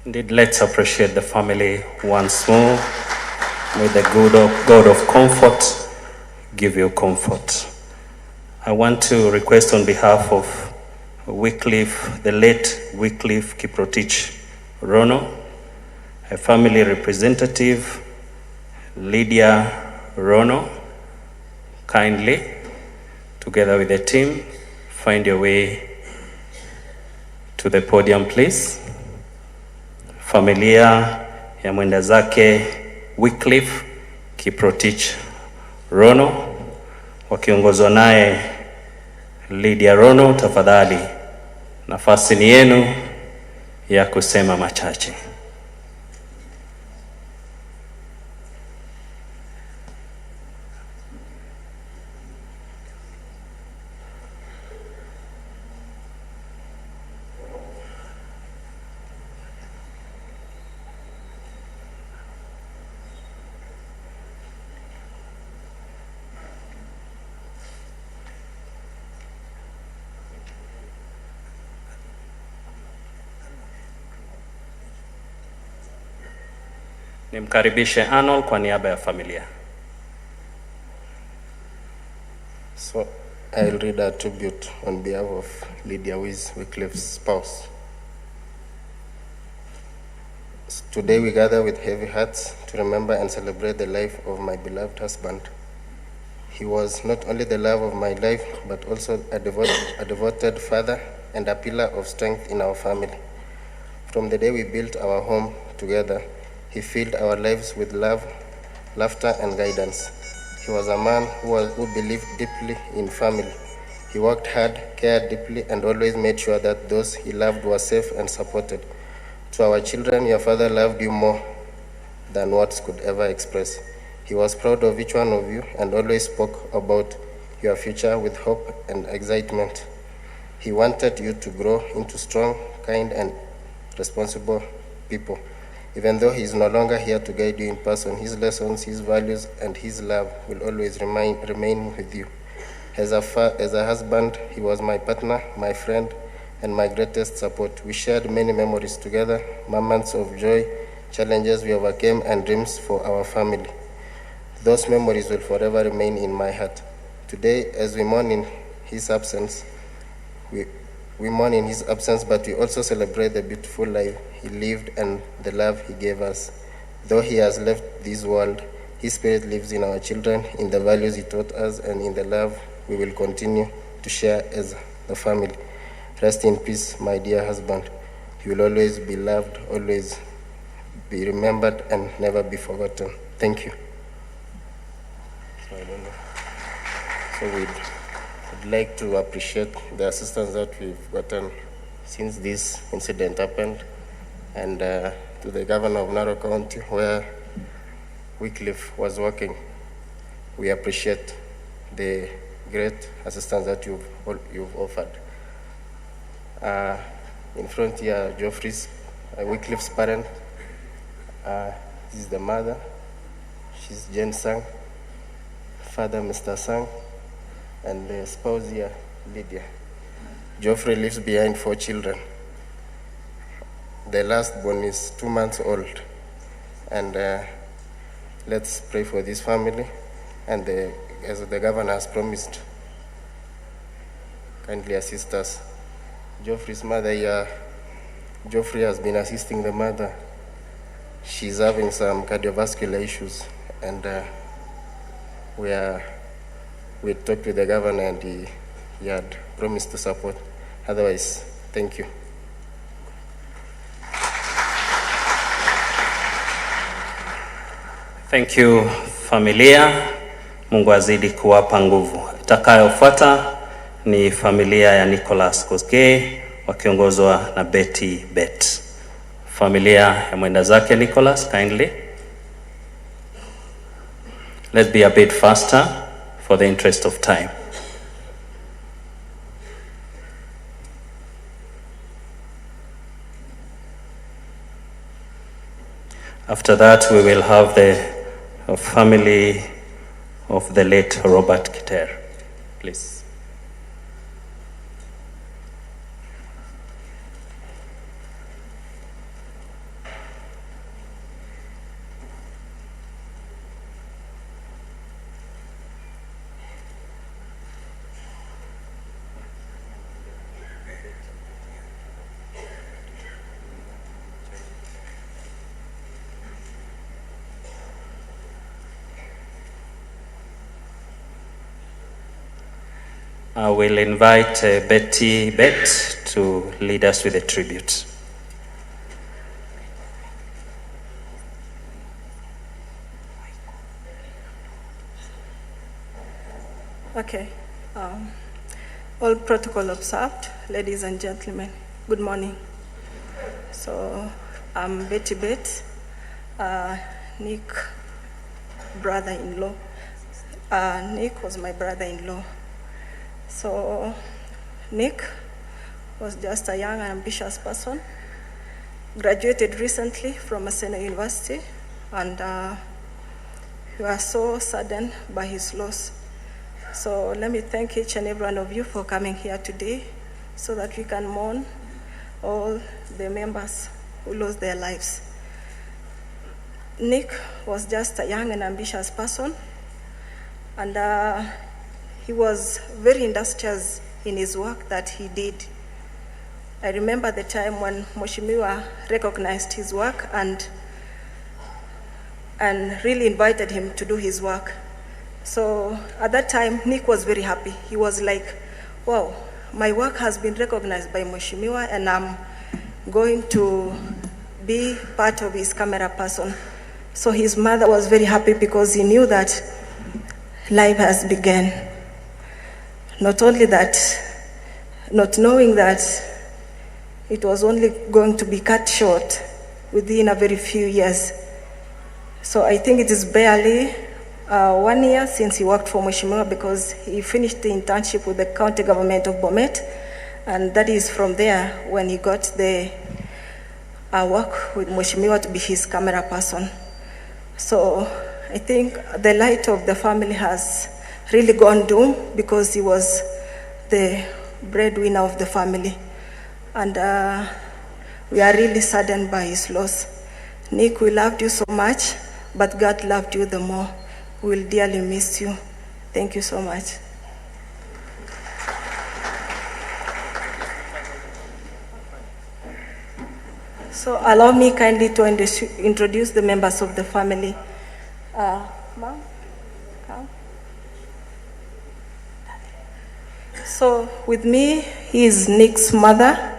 Indeed, let's appreciate the family once more. May the God of comfort give you comfort. I want to request on behalf of Wickliffe, the late Wickliffe Kiprotich Rono, a family representative, Lydia Rono, kindly, together with the team, find your way to the podium, please. Familia ya mwenda zake Wickliffe Kiprotich Rono, wakiongozwa naye Lydia Rono, tafadhali nafasi ni yenu ya kusema machache. Nimkaribishe Arnold kwa niaba ya familia. So I'll read a tribute on behalf of Lydia, who is Wickliffe's spouse. Today we gather with heavy hearts to remember and celebrate the life of my beloved husband. He was not only the love of my life, but also a devoted father and a pillar of strength in our family. From the day we built our home together, he filled our lives with love, laughter, and guidance. He was a man who believed deeply in family. He worked hard, cared deeply, and always made sure that those he loved were safe and supported. To our children, your father loved you more than words could ever express. He was proud of each one of you and always spoke about your future with hope and excitement. He wanted you to grow into strong, kind, and responsible people. Even though he is no longer here to guide you in person, his lessons, his values, and his love will always remain with you. As a husband, he was my partner, my friend, and my greatest support. We shared many memories together, moments of joy, challenges we overcame, and dreams for our family. Those memories will forever remain in my heart. Today, as we mourn in his absence, we mourn in his absence, but we also celebrate the beautiful life he lived and the love he gave us. Though he has left this world, his spirit lives in our children, in the values he taught us, and in the love we will continue to share as a family. Rest in peace, my dear husband. You will always be loved, always be remembered, and never be forgotten. Thank you. So we'd like to appreciate the assistance that we've gotten since this incident happened, and to the governor of Narok County, where Wickliffe was working. We appreciate the great assistance that you've offered. In front here, Geoffrey's, Wickliffe's parent. This is the mother. She's Jane Sang. Father, Mr. Sang. And the spouse here, Lydia. Geoffrey leaves behind 4 children. The last born is 2 months old. And let's pray for this family. And as the governor has promised, kindly assist us. Geoffrey's mother here, Geoffrey has been assisting the mother. She's having some cardiovascular issues. And we talked with the governor, and he had promised to support. Otherwise, thank you. Thank you, familia. Mungu azidi kuwapa nguvu. Itakayofuata ni familia ya Nicholas Koskei wakiongozwa na Betty Bet. Familia ya mwenda zake Nicholas, kindly. Let's be a bit faster for the interest of time. After that, we will have the family of the late Robert Kiter. Please. I will invite Betty Bet to lead us with a tribute. Okay. All protocol observed, ladies and gentlemen, good morning. So I'm Betty Bet, Nick, brother-in-law. Nick was my brother-in-law. So Nick was just a young and ambitious person, graduated recently from Maseno University, and we are so saddened by his loss. So let me thank each and every one of you for coming here today so that we can mourn all the members who lost their lives. Nick was just a young and ambitious person, and he was very industrious in his work that he did. I remember the time when Mheshimiwa recognized his work and really invited him to do his work. So at that time, Nick was very happy. He was like, wow, my work has been recognized by Mheshimiwa and I'm going to be part of his camera person. So his mother was very happy because he knew that life has begun. Not only that, not knowing that it was only going to be cut short within a very few years. So I think it is barely 1 year since he worked for Mheshimiwa because he finished the internship with the county government of Bomet, and that is from there when he got the work with Mheshimiwa to be his camera person. So I think the light of the family has really gone dim because he was the breadwinner of the family, and we are really saddened by his loss. Nick, we loved you so much, but God loved you the more. We'll dearly miss you. Thank you so much. So allow me kindly to introduce the members of the family. Ma'am, come. So with me is Nick's mother,